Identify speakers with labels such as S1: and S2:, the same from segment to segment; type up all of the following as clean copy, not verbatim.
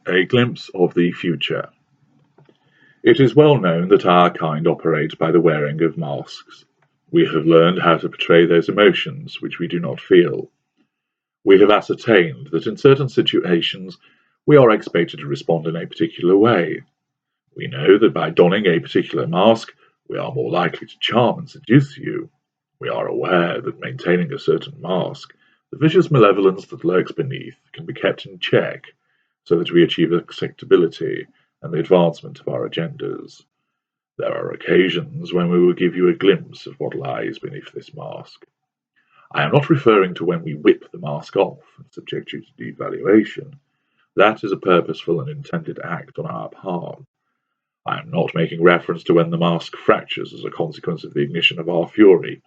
S1: A glimpse of the future. It is well known that our kind operates by the wearing of masks. We have learned how to portray those emotions which we do not feel. We have ascertained that in certain situations we are expected to respond in a particular way. We know that by donning a particular mask, we are more likely to charm and seduce you. We are aware that maintaining a certain mask, the vicious malevolence that lurks beneath, can be kept in check so that we achieve acceptability and the advancement of our agendas. There are occasions when we will give you a glimpse of what lies beneath this mask. I am not referring to when we whip the mask off and subject you to devaluation. That is a purposeful and intended act on our part. I am not making reference to when the mask fractures as a consequence of the ignition of our fury,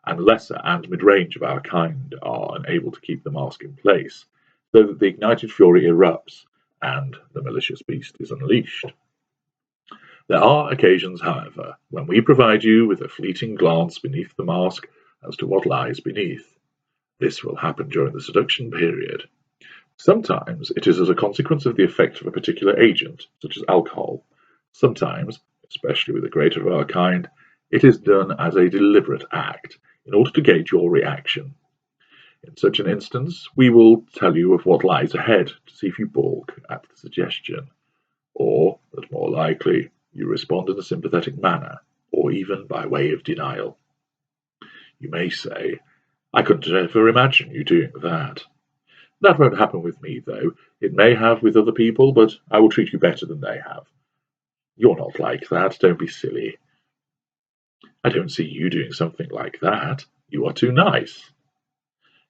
S1: and lesser and mid-range of our kind are unable to keep the mask in place, so that the ignited fury erupts and the malicious beast is unleashed. There are occasions, however, when we provide you with a fleeting glance beneath the mask as to what lies beneath. This will happen during the seduction period. Sometimes it is as a consequence of the effect of a particular agent, such as alcohol. Sometimes, especially with the greater of our kind, it is done as a deliberate act in order to gauge your reaction. In such an instance, we will tell you of what lies ahead to see if you balk at the suggestion, or that more likely you respond in a sympathetic manner, or even by way of denial. You may say, I couldn't ever imagine you doing that. That won't happen with me, though. It may have with other people, but I will treat you better than they have. You're not like that, don't be silly. I don't see you doing something like that. You are too nice.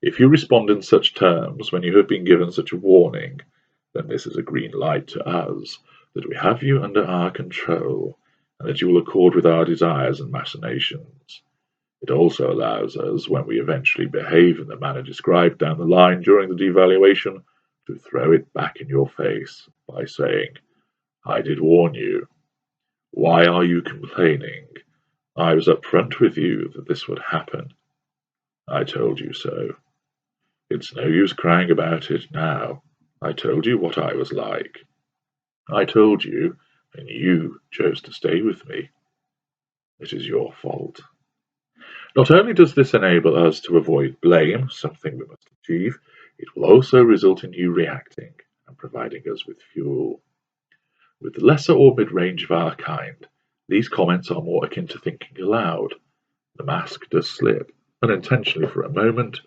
S1: If you respond in such terms when you have been given such a warning, then this is a green light to us that we have you under our control, and that you will accord with our desires and machinations. It also allows us, when we eventually behave in the manner described down the line during the devaluation, to throw it back in your face by saying, I did warn you. Why are you complaining? I was up front with you that this would happen. I told you so. It's no use crying about it now. I told you what I was like. I told you, and you chose to stay with me. It is your fault. Not only does this enable us to avoid blame, something we must achieve, it will also result in you reacting and providing us with fuel. With the lesser or mid-range of our kind, these comments are more akin to thinking aloud. The mask does slip, unintentionally for a moment,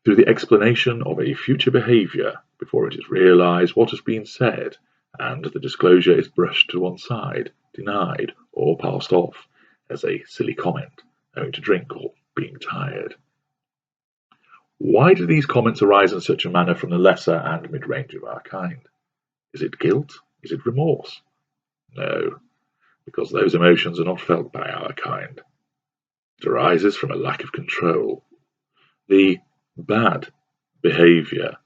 S1: through the explanation of a future behaviour before it is realised what has been said, and the disclosure is brushed to one side, denied, or passed off as a silly comment, owing to drink or being tired. Why do these comments arise in such a manner from the lesser and mid-range of our kind? Is it guilt? Is it remorse? No, because those emotions are not felt by our kind. It arises from a lack of control. The bad behaviour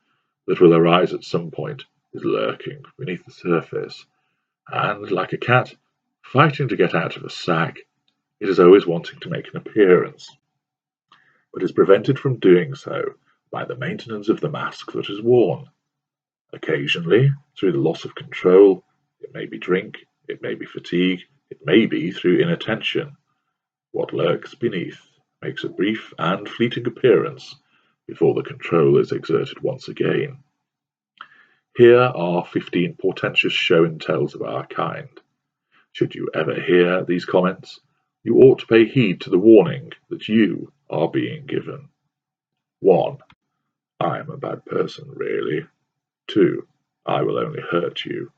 S1: that will arise at some point is lurking beneath the surface, and like a cat fighting to get out of a sack, it is always wanting to make an appearance, but is prevented from doing so by the maintenance of the mask that is worn. Occasionally, through the loss of control, it may be drink, it may be fatigue, it may be through inattention. What lurks beneath makes a brief and fleeting appearance before the control is exerted once again. Here are 15 portentous show and tells of our kind. Should you ever hear these comments, you ought to pay heed to the warning that you are being given. 1. I am a bad person, really. 2. I will only hurt you.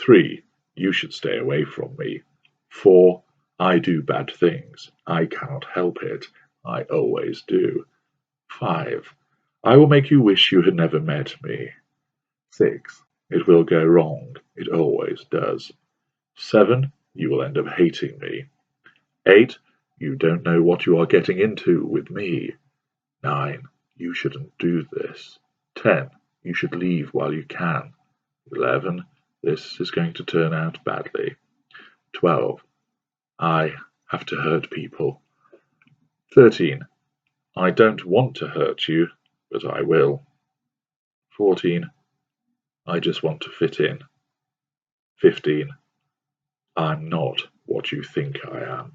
S1: 3. You should stay away from me. 4. I do bad things. I cannot help it. I always do. 5. I will make you wish you had never met me. 6. It will go wrong. It always does. 7. You will end up hating me. 8. You don't know what you are getting into with me. 9. You shouldn't do this. 10. You should leave while you can. 11. This is going to turn out badly. 12. I have to hurt people. 13. I don't want to hurt you, but I will. 14. I just want to fit in. 15. I'm not what you think I am.